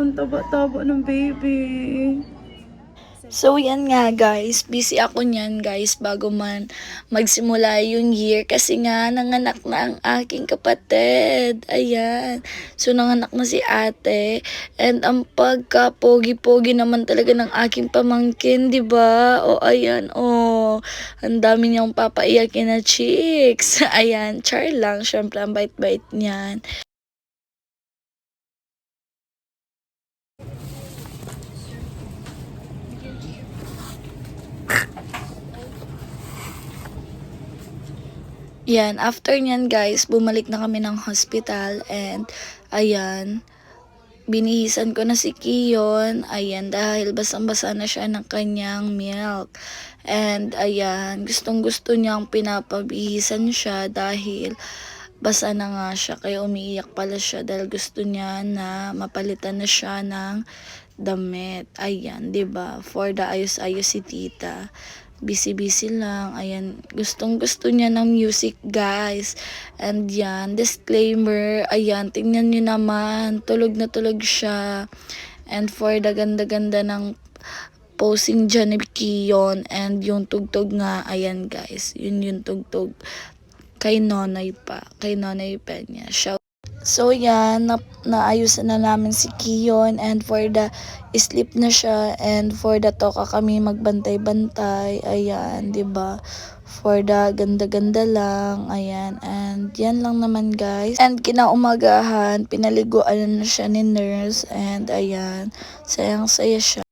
Ang taba-taba ng baby. So, yan nga guys. Busy ako niyan guys bago man magsimula yung year. Kasi nga, nanganak na ang aking kapatid. Ayan. So, nanganak na si ate. And ang pagka-pogi-pogi naman talaga ng aking pamangkin, di ba? O, ayan. O, ang dami niyang papaiyakin na chicks. Ayan. Char lang. Syempre, ang bait-bait niyan. Yan, after nyan guys, bumalik na kami ng hospital and ayan, binihisan ko na si Kiyon, ayan, dahil basang-basa na siya ng kanyang milk. And ayan, gustong-gusto niyang pinapabihisan siya dahil basa na nga siya, kaya umiiyak pala siya dahil gusto niya na mapalitan na siya ng damit. Ayan, 'di ba? For the ayos-ayos si tita. Busy-busy lang. Ayan, gustong-gusto niya ng music, guys. And yan, disclaimer. Ayan, tingnan niyo naman. Tulog na tulog siya. And for the ganda-ganda ng posing dyan ni Kiyon. And yung tugtog nga, ayan guys. Yun yung tugtog kay Nonoy pa. Kay Nonoy Peña. So yan, naayusan na namin si Kiyon and for the sleep na siya and for the toka kami magbantay-bantay. Ayan, 'di ba? For the ganda-ganda lang. Ayan, and yan lang naman guys. And kinaumagahan, pinaliguan na siya ni nurse and ayan, sayang-saya siya.